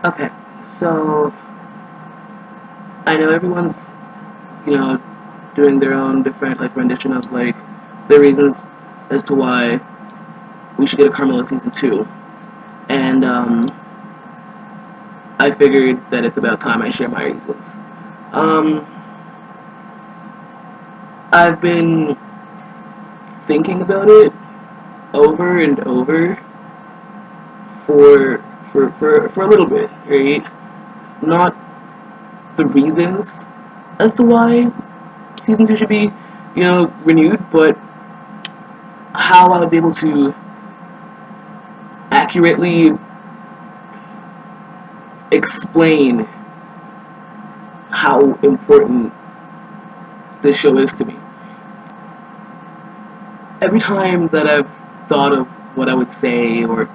Okay, so I know everyone's, you know, doing their own different like rendition of like the reasons as to why we should get a Carmilla season two, and I figured that it's about time I share my reasons. Um, I've been thinking about it over and over for for a little bit, right? Not the reasons as to why season two should be, renewed, but how I would be able to accurately explain how important this show is to me. Every time that I've thought of what I would say or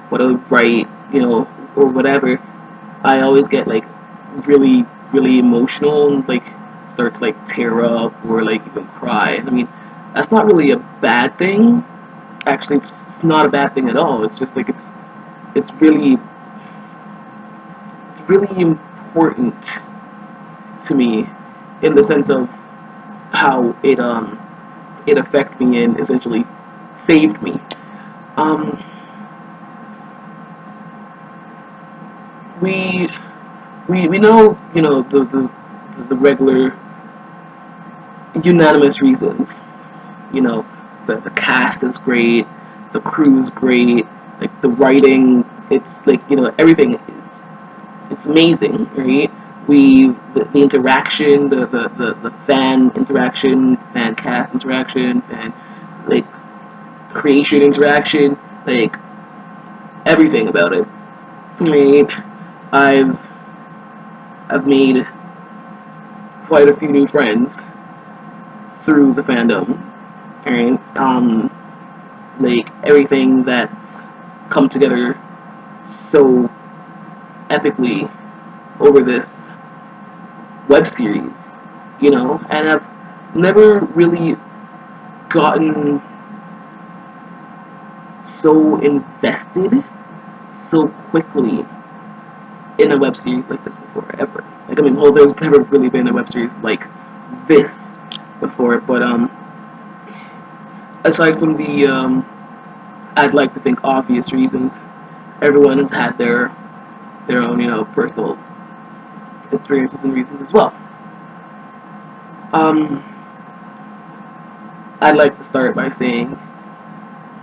what I would write, or whatever, I always get like really, really emotional and like start to like tear up or like even cry. I mean, that's not really a bad thing. Actually, it's not a bad thing at all. It's just like it's really important to me in the sense of how it affected me and essentially saved me. Um, we we know the regular unanimous reasons. The cast is great, the crew is great, like the writing, it's like everything is it's amazing, right? The interaction, the fan interaction, fan cast interaction, fan like creation interaction, like everything about it. Right? I've I've made quite a few new friends through the fandom. Right? Like everything that's come together so epically over this web series, and I've never really gotten so invested so quickly in a web series like this before, ever. Like, I mean, well, there's never really been a web series like this before, but aside from the, I'd like to think obvious reasons, everyone has had their own, personal experiences and reasons as well. Um, I'd like to start by saying,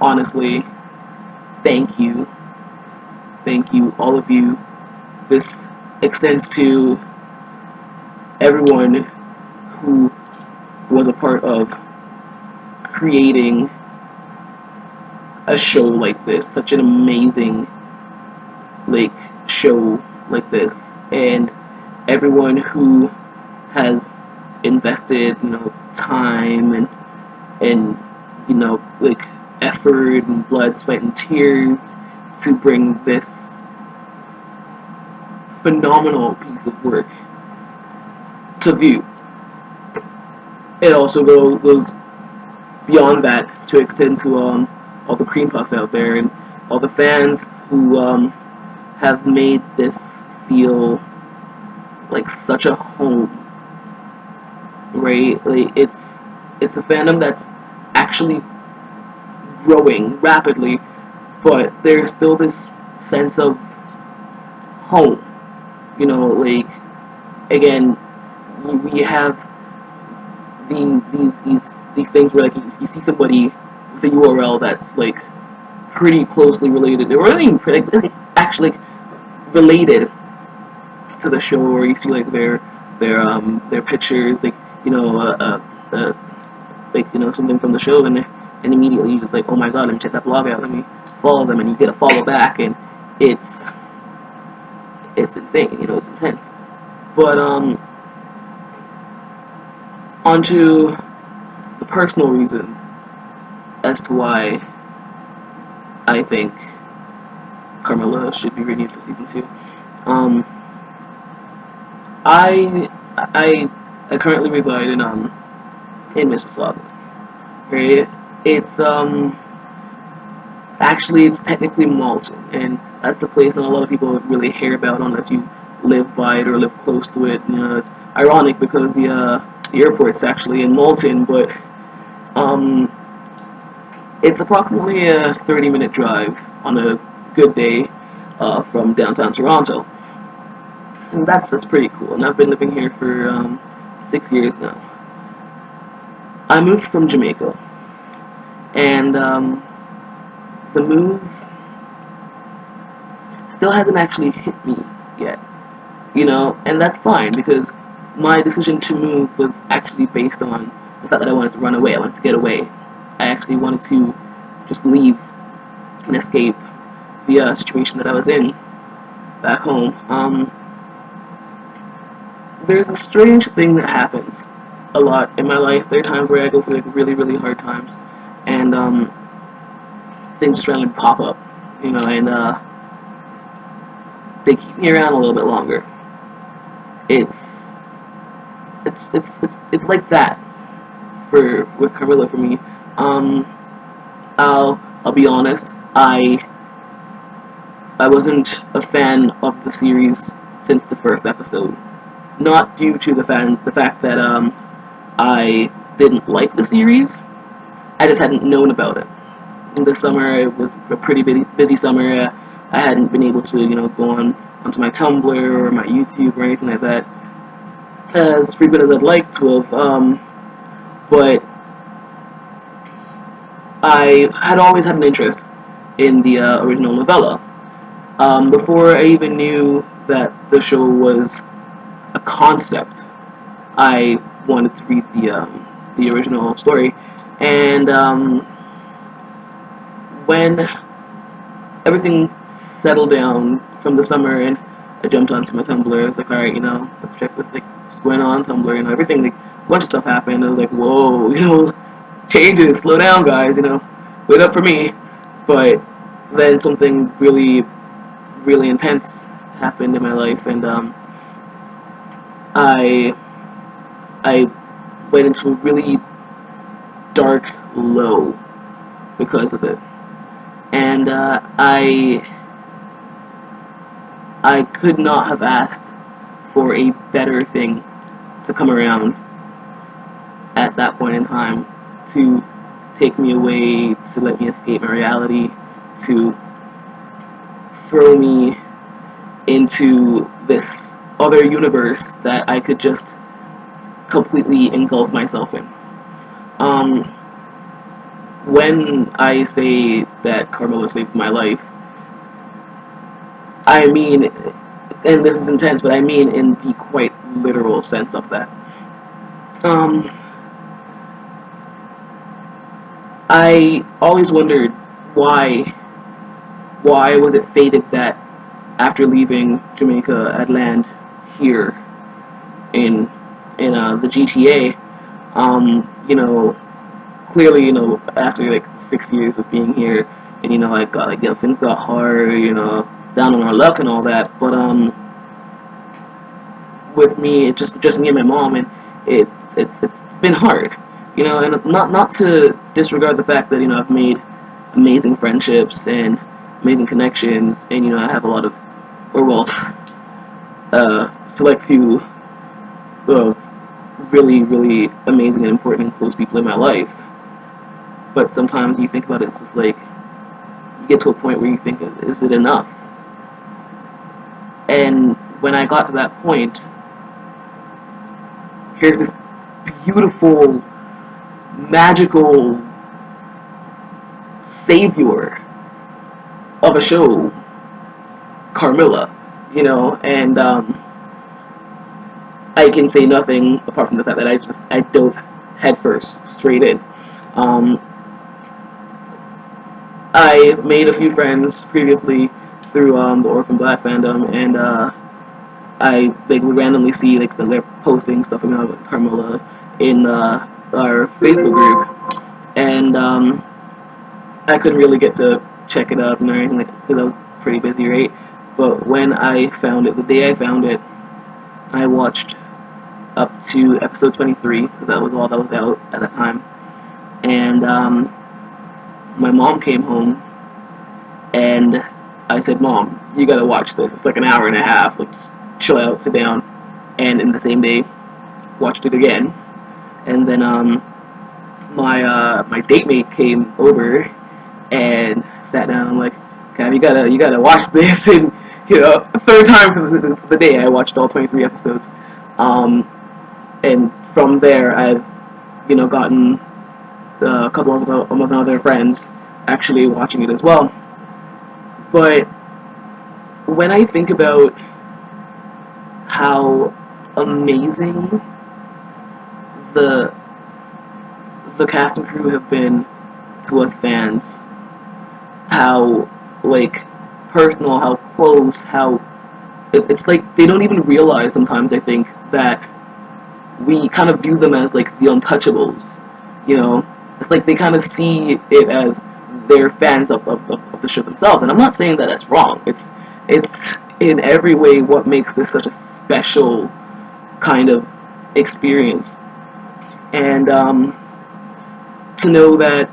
honestly, thank you, all of you. This extends to everyone who was a part of creating a show like this, such an amazing like show like this, and everyone who has invested, time and like effort and blood, sweat, and tears to bring this phenomenal piece of work to view. It also goes beyond that to extend to all the cream puffs out there and all the fans who have made this feel like such a home, right? Like it's a fandom that's actually growing rapidly, but there's still this sense of home. Like again, we have these things where like you see somebody with a URL that's like pretty closely related, or not even pretty, like, it's actually related to the show, or you see like their pictures, like like something from the show, and immediately you just like, oh my god, let me check that blog out, let me follow them, and you get a follow back, and it's it's insane, it's intense. But onto the personal reason as to why I think Carmilla should be renewed for season two. Um, I I I currently reside in Mississauga. Right? It's Actually, it's technically Malton, and that's the place not a lot of people really hear about unless you live by it or live close to it. It's ironic because the airport's actually in Malton, but um, it's approximately a 30-minute drive on a good day from downtown Toronto, and that's pretty cool. And I've been living here for 6 years now. I moved from Jamaica, and the move still hasn't actually hit me yet, and that's fine because my decision to move was actually based on the fact that I wanted to run away. I wanted to get away. I actually wanted to just leave and escape the situation that I was in back home. There's a strange thing that happens a lot in my life. There are times where I go through like really, really hard times, and things just randomly pop up, and they keep me around a little bit longer. It's it's like that for with Carmilla for me. Um, I'll be honest. I wasn't a fan of the series since the first episode. Not due to the fact that I didn't like the series. I just hadn't known about it. This summer it was a pretty busy summer. I hadn't been able to go onto my Tumblr or my YouTube or anything like that as frequent as I'd like to have. But I had always had an interest in the original novella. Before I even knew that the show was a concept, I wanted to read the original story, and when everything settled down from the summer, and I jumped onto my Tumblr. I was like, all right, let's check this, like, what's going on Tumblr. Everything, like, a bunch of stuff happened. I was like, whoa, changes, slow down, guys. Wait up for me. But then something really, really intense happened in my life, and I I went into a really dark low because of it, and I could not have asked for a better thing to come around at that point in time to take me away, to let me escape my reality, to throw me into this other universe that I could just completely engulf myself in. Um, when I say that Carmilla saved my life, I mean, and this is intense, but I mean in the quite literal sense of that. Um, I always wondered why was it fated that after leaving Jamaica, I'd land here in the GTA. Clearly, after like 6 years of being here, and I got like things got hard, down on our luck and all that. But with me, it's just me and my mom, and it's been hard, and not to disregard the fact that I've made amazing friendships and amazing connections, and I have a lot of, or well, select few of really, really amazing and important and close people in my life. But sometimes you think about it, it's just like you get to a point where you think, is it enough? And when I got to that point, here's this beautiful, magical savior of a show, Carmilla, and I can say nothing apart from the fact that I dove headfirst straight in. Um, I made a few friends previously through the Orphan Black fandom, and I would randomly see like they're posting stuff about Carmilla in our Facebook group, and I couldn't really get to check it out and anything because I was pretty busy, right? But when I found it, the day I found it, I watched up to episode 23 because that was all that was out at that time, and my mom came home And I said, Mom, you gotta watch this. It's like an hour and a half. Like, just chill out, sit down. And in the same day, watched it again. And then my date mate came over and sat down. I'm like, okay, you gotta watch this. And third time for the day, I watched all 23 episodes. Um, and from there, I've gotten a couple of my other friends actually watching it as well. But when I think about how amazing the the cast and crew have been to us fans, how like personal, how close, how it's like they don't even realize sometimes. I think that we kind of view them as like the untouchables. You know, it's like they kind of see it as they're fans of the show themselves. And I'm not saying that that's wrong. It's in every way what makes this such a special kind of experience. And to know that,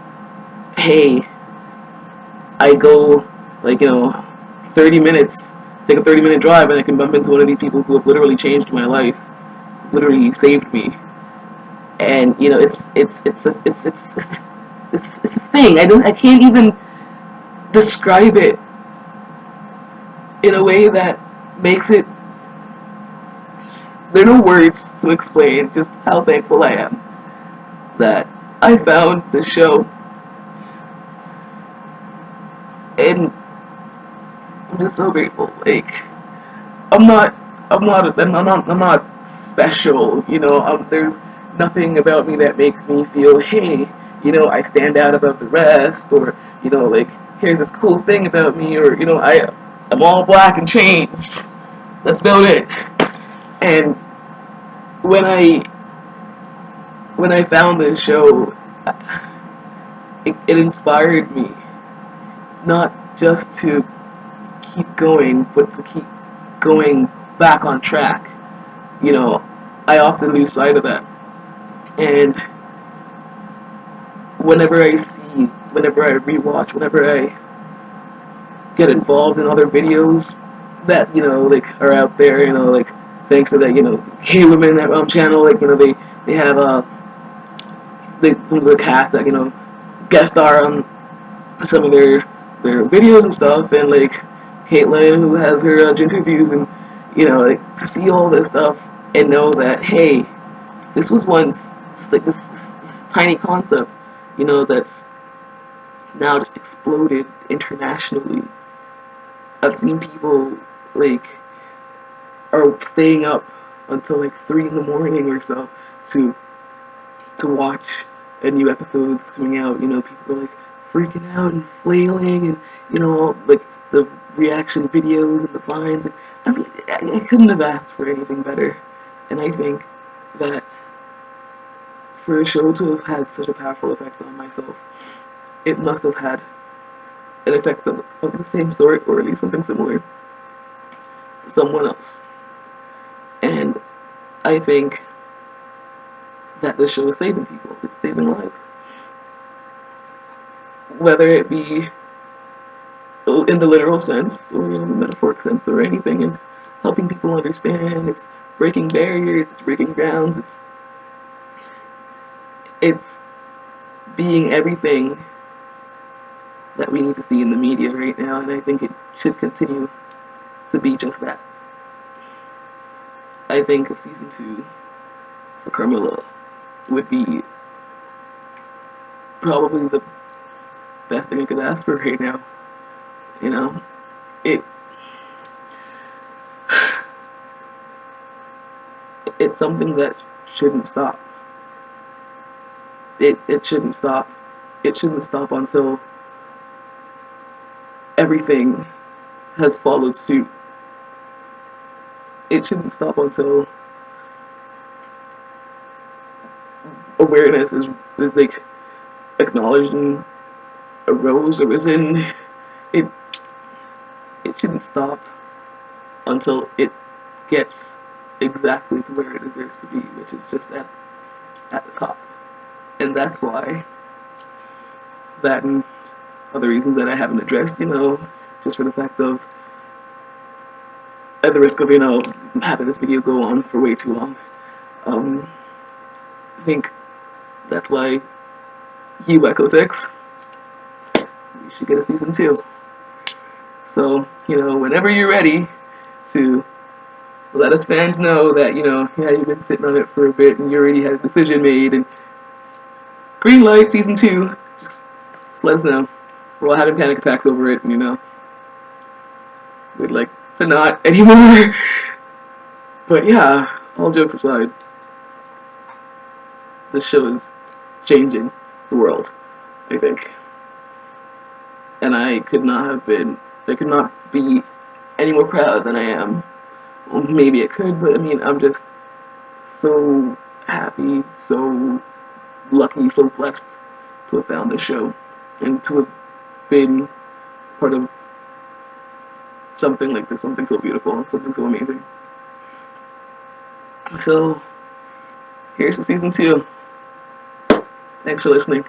hey, I go like 30 minutes, take a 30-minute drive, and I can bump into one of these people who have literally changed my life, literally saved me. And it's a thing. I can't even describe it in a way that makes it. There are no words to explain just how thankful I am that I found this show, and I'm just so grateful. Like I'm not, I'm not special. There's nothing about me that makes me feel, hey, I stand out above the rest, or like here's this cool thing about me, or I'm all black and changed. That's about it. And when I when I found this show, it inspired me not just to keep going, but to keep going back on track. I often lose sight of that. And whenever I rewatch, whenever I get involved in other videos that like are out there, like thanks to that Hey Women that channel, like they have some of the cast that guest star on some of their videos and stuff, and like Caitlin who has her interviews, and like to see all this stuff and know that, hey, this was once like this tiny concept, that's now just exploded internationally. I've seen people like are staying up until like 3 in the morning or so to watch a new episode that's coming out. People are like freaking out and flailing, and like the reaction videos and the vines. And I couldn't have asked for anything better. And I think that for a show to have had such a powerful effect on myself, it must have had an effect of the same sort, or at least something similar, to someone else. And I think that this show is saving people. It's saving lives. Whether it be in the literal sense or in the metaphoric sense or anything, it's helping people understand. It's breaking barriers. It's breaking grounds. It's being everything that we need to see in the media right now, and I think it should continue to be just that. I think a season 2 for Carmilla would be probably the best thing I could ask for right now. You know, it it's something that shouldn't stop. It shouldn't stop. It shouldn't stop until everything has followed suit. It shouldn't stop until awareness is like acknowledged and arose or risen. It it shouldn't stop until it gets exactly to where it deserves to be, which is just at the top. And that's why that and other reasons that I haven't addressed, just for the fact of, at the risk of, having this video go on for way too long. I think that's why you Ecotix, you should get a season 2. So, whenever you're ready to let us fans know that, yeah, you've been sitting on it for a bit and you already had a decision made and green light season 2, just let us know. We're all having panic attacks over it, and, we'd like to not anymore. But yeah, all jokes aside, this show is changing the world, I think. And I could not be any more proud than I am. Well, maybe I could, but I mean, I'm just so happy, so lucky, so blessed to have found this show and to have been part of something like this, something so beautiful, something so amazing. So, here's the season 2. Thanks for listening.